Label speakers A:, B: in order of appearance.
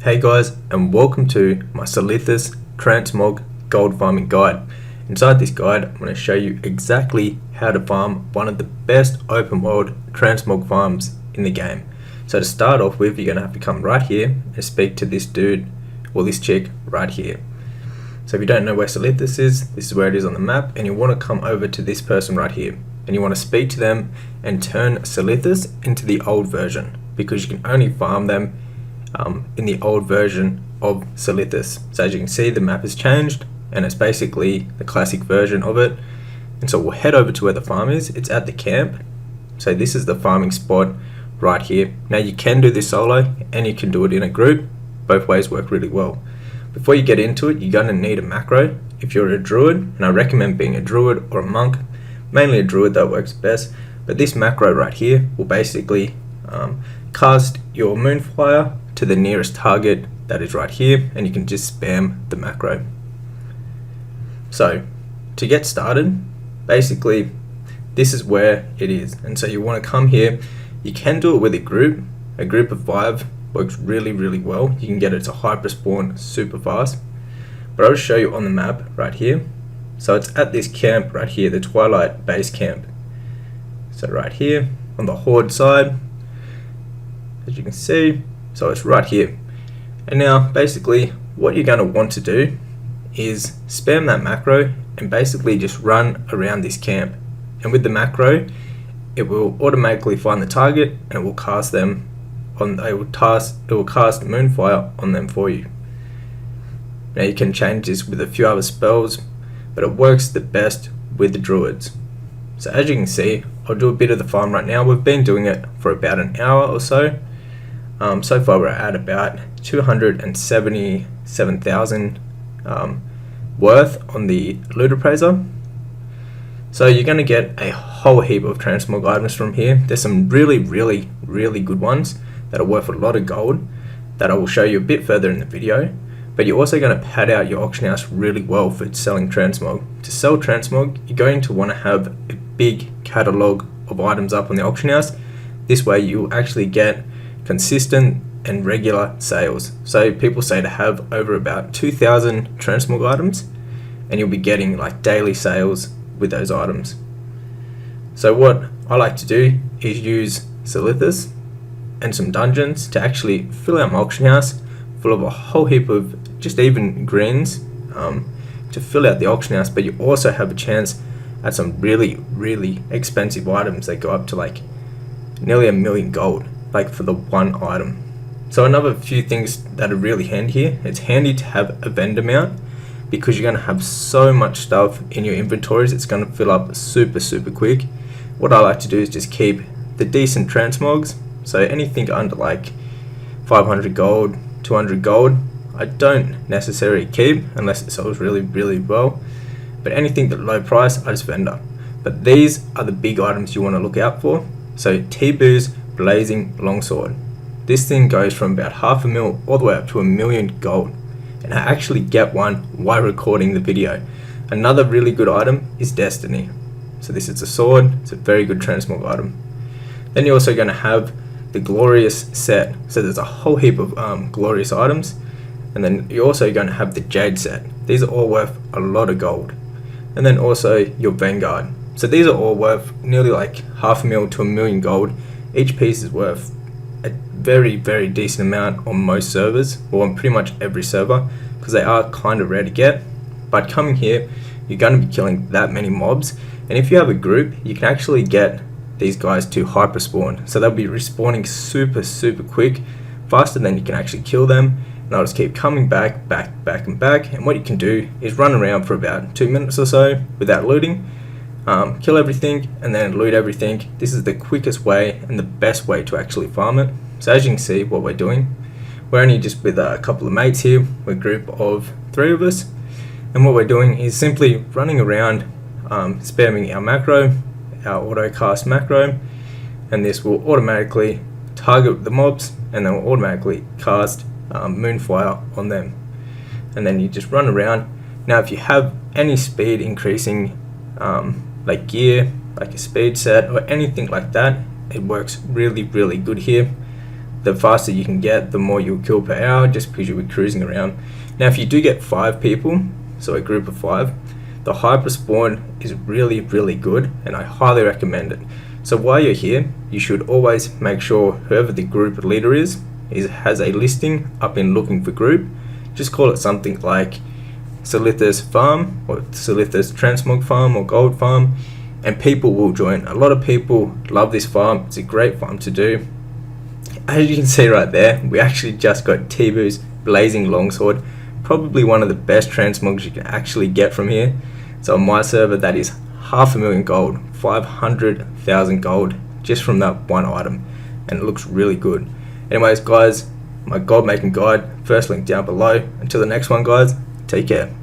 A: Hey guys, and welcome to my Silithus Transmog gold farming guide. Inside this guide, I'm going to show you exactly how to farm one of the best open world transmog farms in the game. So to start off with, you're going to have to come right here and speak to this dude or this chick right here. So if you don't know where Silithus is, this is where it is on the map, and you want to come over to this person right here. And you want to speak to them and turn Silithus into the old version, because you can only farm them in the old version of Silithus. So as you can see, the map has changed and it's basically the classic version of it. And so we'll head over to where the farm is. It's at the camp. So this is the farming spot right here. Now you can do this solo and you can do it in a group. Both ways work really well. Before you get into it, you're going to need a macro if you're a druid, and I recommend being a druid or a monk. Mainly a druid, that works best. But this macro right here will basically cast your moonfire to the nearest target that is right here, and you can just spam the macro. So to get started, basically this is where it is, and so you want to come here. You can do it with a group of 5 works really well. You can get it to hyper spawn super fast, but I'll show you on the map right here. So it's at this camp right here, the Twilight base camp. So right here on the horde side, as you can see, so it's right here. And now basically what you're going to want to do is spam that macro and basically just run around this camp. And with the macro, it will automatically find the target and it will cast them on. It will cast moonfire on them for you. Now you can change this with a few other spells, but it works the best with the druids. So as you can see, I'll do a bit of the farm right now. We've been doing it for about an hour or so. So far we're at about 277,000 worth on the loot appraiser. So you're going to get a whole heap of transmog items from here. There's some really good ones that are worth a lot of gold that I will show you a bit further in the video. But you're also going to pad out your auction house really well for selling transmog. To sell transmog, you're going to want to have a big catalogue of items up on the auction house. This way you'll actually get consistent and regular sales. So people say to have over about 2,000 transmog items, and you'll be getting like daily sales with those items. So what I like to do is use Silithus and some dungeons to actually fill out my auction house full of a whole heap of just even greens to fill out the auction house. But you also have a chance at some really expensive items that go up to like nearly 1 million gold, like for the one item. So another few things that are really handy here, it's handy to have a vendor mount, because you're going to have so much stuff in your inventories, it's going to fill up super quick. What I like to do is just keep the decent transmogs, so anything under like 500 gold, 200 gold, I don't necessarily keep unless it sells really well. But anything at low price, I just vendor. But these are the big items you want to look out for. So T-Boo's Blazing Longsword. This thing goes from about 500,000 all the way up to 1 million gold. And I actually get one while recording the video. Another really good item is Destiny. So this is a sword, it's a very good transmog item. Then you're also going to have the Glorious set. So there's a whole heap of glorious items. And then you're also going to have the Jade set. These are all worth a lot of gold. And then also your Vanguard. So these are all worth nearly like 500,000 to 1 million gold. Each piece is worth a very decent amount on most servers, or on pretty much every server, because they are kind of rare to get. But coming here, you're going to be killing that many mobs, and if you have a group, you can actually get these guys to hyper spawn. So they'll be respawning super quick, faster than you can actually kill them. And I'll just keep coming back. And what you can do is run around for about 2 minutes or so without looting, kill everything and then loot everything. This is the quickest way and the best way to actually farm it. So as you can see what we're doing, we're only just with a couple of mates here. We're a group of 3 of us, and what we're doing is simply running around, spamming our macro, our auto cast macro, and this will automatically target the mobs and then will automatically cast moonfire on them. And then you just run around. Now if you have any speed increasing like gear, like a speed set or anything like that, it works really good here. the faster you can get, the more you'll kill per hour, just because you'll be cruising around. Now if you do get 5 people, so a group of 5, the hyper spawn is really good, and I highly recommend it. So while you're here, you should always make sure whoever the group leader is has a listing up in looking for group. Just call it something like Silithus Farm or Silithus Transmog Farm or Gold Farm, and people will join. A lot of people love this farm. It's a great farm to do. As you can see right there, we actually just got Tibu's Blazing Longsword, probably one of the best transmogs you can actually get from here. So on my server, that is 500,000 gold, 500,000 gold just from that one item, and it looks really good. Anyways guys, my gold making guide, first link down below. Until the next one guys, take care.